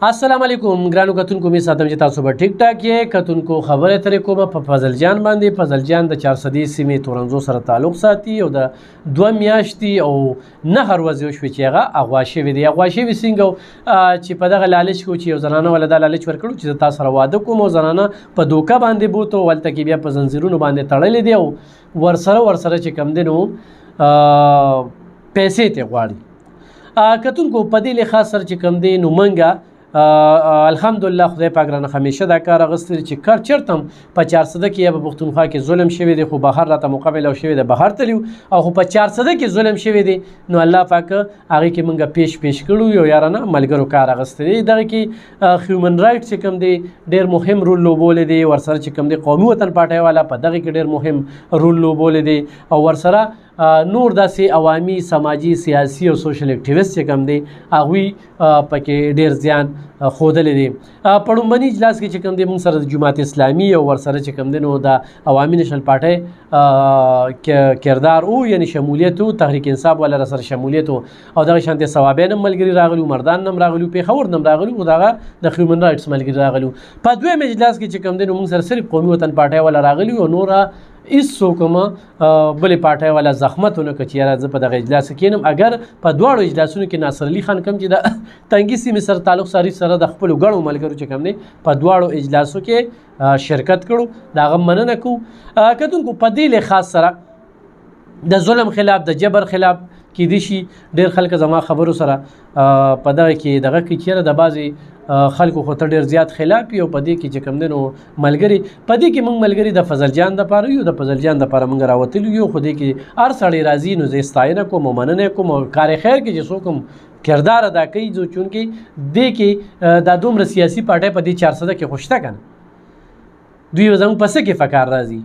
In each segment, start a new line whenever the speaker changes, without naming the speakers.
السلام علیکم ګرانو کتونکو می ساتم چې تاسو به ټیک ټاک یې کتونکو خبره ترې کومه په فضل جان باندې. فضل جان د 400 سیمې تورنزو سره تعلق ساتي او د 2 میاشتې او 9 ورځې شوې چې هغه اغوا شوی دی. اغوا شوی څنګه چې په دغه لالچ کو چې یو زنانه ولدا لالچ ورکړو چې تاسو سره واده کوم او زنانه په دوکه باندې بوته ولته کې بیا په زنجیرونو باندې تړلې دی او ورسره چې کم دینو پیسې ته غواړي. کتونکو په دې له خاص سره چې کم دی نو منګه الحمدلله خدای پاک رانه همیشه دا کار غوښتل چې کار چرتم په 400 کې یا په پښتونخوا کې ظلم شوی دی خو بهر راته مقابل او شوی دی بهر تلیو او خو په 400 کې ظلم شوی دی نو الله پاک هغه کې مونږه پیش کړو یو یارانه ملګرو کار غوښتل دی دغه کې هیومن رائټ چې کوم دی ډیر مهم رول لوبول دی ورسره چې کوم دی قومي وطن پارټي والا په دغه کې ډیر مهم رول لوبول دی او ورسره نور داسې عوامي سماجی سیاسي او سوشل اکټیویسټ چې کوم دی هغوی پکې ډیر زیان ښودلی دی. په لومبني اجلاس کې چې کوم دی موږ سره د جماعت اسلامي او ورسره چې کوم دی نو د عوامي نشنل پارټۍ کردار او یعنی شمولیت او تحریک انصاف والا سره شمولیت او دغه شانتي ثوابین ملګري راغلي مردان نم راغلي پیښور نم راغلي او دغه د هیومن رائټس ملګري راغلي. په دویم اجلاس کې چې کوم دی نو موږ سره صرف قومي وطن پارټۍ والا راغلي او نور هیڅوک بلې پارټۍ والا زحمت ونه کړ چې یاره زه په دغه اجلاس کې کینم. اگر په دواړو اجلاسونو کې ناصر علي خان کوم چې د تنګي سیمې سره تعلق سره د خپلو ګڼو ملګرو چې کوم دی په دواړو اجلاسو کې شرکت کړو د هغه مننه کوو. کتونکو په دې له خاص سره د ظلم خلاف د جبر خلاف کیدی شي ډېر خلک زما خبرو سره په دغه کې چیرې د بعضې خلکو خو ته ډېر زیات خلاف یو په دې کې چې کوم دی نو ملګري په دې کې موږ ملګري د فضل جان دپاره یو د فضل جان دپاره موږ راوتلي یو خو دې کې هر سړی راځي نو زه ستاینه کوم او مننه کوم او کار خیر کې چې څوک هم کردار ادا کوي چونکې دې کې دا دومره سیاسي پارټۍ په دې 400 کې خوشته که نه دوی زموږ په څه کې فکر راځي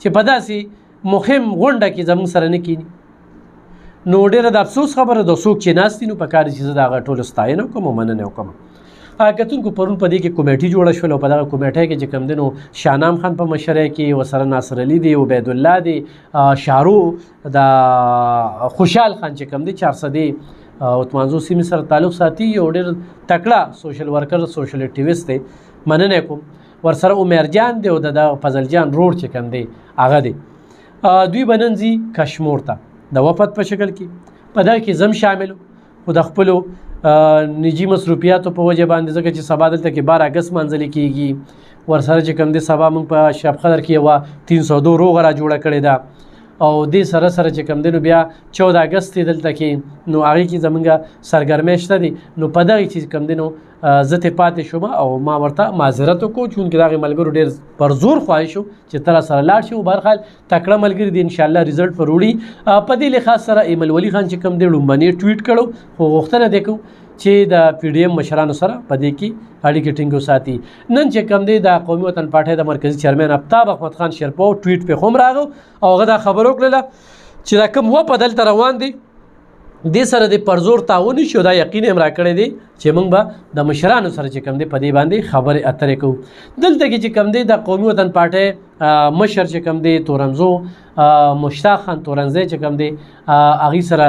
چې په داسې مهم غونډه کې زموږ سره نه کیني نو ډېره د افسوس خبره د څوک چې ناست دي نو په کار چې زه د هغه ټولو ستاینه وکړم او مننه وکړم. کتونکو پرون په دې کې کمیټي جوړه شوله او په دغه کمیټۍ کې چې کوم دی نو شاهنام خان په مشرۍ کې ورسره ناصر علي دی عبید الله دی شارو د خوشحال خان چې کوم دی 400 دی اتمانزو سیمې سره تعلق ساتي یو ډېر تکړه سوشل ورکر سوشل اکټیویسټ دی مننه کوم. ورسره عمر جان دی او د فضل جان روډ چې کوم دی هغه دی دوی به نن ځي کشمور ته د وفد په شکل کې په دغه کې زم شامل خو د خپلو نجی مصروفیاتو په وجه باندې ځکه چې سبا دلته کې 12 اګست منځلې کېږي ورسره چې کوم دی سبا موږ په شب قدر کې یوه 302 روغه را جوړه کړې ده او دې سره چې کوم دی نو بیا 14 اګست دلته کې نو هغې کې زمونږ سرګرمۍ شته دي نو په دغې چې کوم دی نو زه ترې پاتې شوم او ما ورته معذرت وکړو چونکې د هغې ملګرو ډېر پر زور خواهش و چې ته راسره لاړ شي او بهرحال تکړه ملګري دي انشاءالله ریزلټ پر وړي. په دې لحاظ سره ایمل ولی خان چې کوم دی لومبني ټویټ کړو خو غوښتنه دې کوو چې د پی ډي ایم مشرانو سره په دې کې اړیکې ټینګ وساتي. نن چې کوم دی د قومي وطن پارټۍ د مرکزي چیرمن آفتاب احمد خان شیرپو ټویټ پې هم راغو او هغه دا خبره وکړله چې دا کوم وپه دلته روان دی دې سره د پرزور تعاون شي دا یقین هم راکړی دی چې موږ به د مشرانو سره چې کوم دی په دې باندې خبرې اترې کوو. دلته کې چې کوم دی د قومي وطن پارټۍ مشر چې کوم دی تورنزو مشتاق خان تورنزی چې کوم دی هغې سره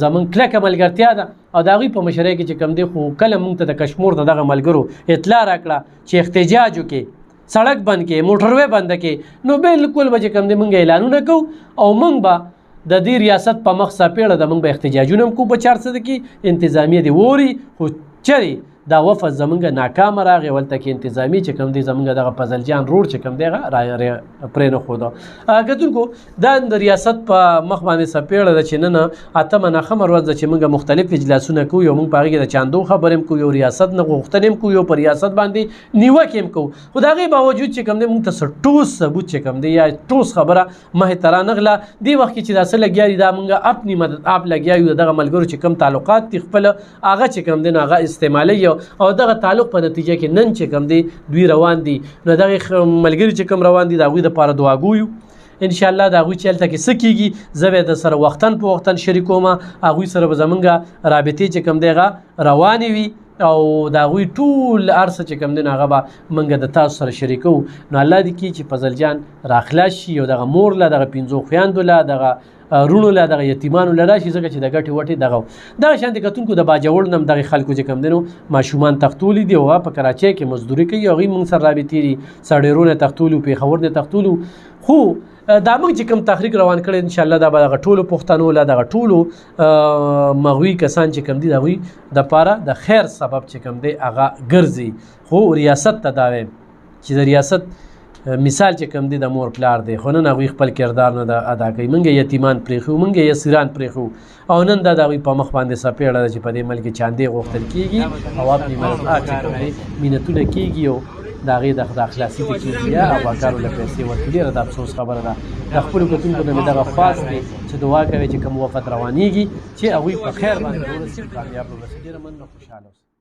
زموږ کلکه ملګرتیا ده او د هغوی په مشرۍ کې چې کوم دی خو کله موږ ته د کشمور د دغه ملګرو اطلاع راکړه چې احتجاج وکړي سړک بند کړي موټروې بنده کړي نو بالکل به چې کوم دی موږ اعلانونه کوو او موږ به د دې ریاست په مخ سپېړه د موږ به احتجاجونه هم کوو په 400 کې انتظامیه دې ووري خو چرې دا وفد زمونږ ناکامه راغی ولته کې انتظامي چې کوم دی زمونږ دغه فضل جان روډ چې کوم دی هغه پرېنښوده. کتونکو دا د ریاست په مخ باندې سپېړه ده چې نن 8 ناخمه ورځ ده چې موږ مختلف اجلاسونه کوو یو موږ په هغې کې د چاندو خبرې هم کوو یو ریاست نه غوښتنې هم کوو یو په ریاست باندې نیوکې هم کوو خو د هغې باوجود چې کوم دی موږ ته څه ټوس ثبوت چې کوم دی یا ټوس خبره مخې ته رانغله دې وخت کې چې دا څه لګیا دي دا موږ اپنی مدد آپ لګیا یو دغه ملګرو چې کوم تعلقات دي خپل هغه چې کوم دی نو هغه استعمالوي او دغه تعلق په نتیجه کې نن چې کوم دی دوی روان دي نو دغه ملګري چې کوم روان دي د هغوی دپاره دعاګویو انشاءالله د هغوی چې هلته کې څه کېږي زه به د سره وختن په وختن شریکوم هغوی سره به زمونږ رابطې چې کوم دی هغه روانې وي او د هغوی ټول هر څه چې کوم دی نو هغه به موږ د تاسو سره شریکو. نو الله دې کړي چې فضل جان راخلاص شي او دغه مور له دغه 5 خویندو له دغه رونو له دغه یتیمانو له راشي ځکه چې د ګټې وټې دغه شانتې کتونکو د باجوړ نه هم دغې خلکو چې کوم دی نو ماشومان تختولی دي او هغه په کراچۍ کې مزدوري کوي او هغوی موږ سره رابطې دي څړیرونه تختولو پېښور نه تختولو. خو دا موږ چې کوم تحریک روان کړی انشاءالله دا به دغه ټولو پښتنو له دغه ټولو مغوي کسان چې کوم دي د هغوی دپاره د خیر سبب چې کوم دی هغه ګرځي. خو ریاست ته دا وایم چې د ریاست مثال چې کوم دی د مور پلار دی خو نن هغوی خپل کردار نه ادا کوي. موږ یتیمان پرېښو موږ اسیران پرېښو او نن دا د هغوی په مخ باندې څپېړه ده چې په دې ملک کې چاندې غوښتل کېږي او اپنی مرضا چې کوم دی مینتونه کېږي او د هغې د خلاصي ته کېږي یا اباکارو له پیسې ورکړي. ډېره د افسوس خبره ده. د خپلو کتونکو نه مې دغه خواست دی چې دعا کوي چې کوم وفد روانېږي چې هغوی په خیر باندې ورسي کامیاب ورسي. ډېره مننه خوشحاله اوسئ.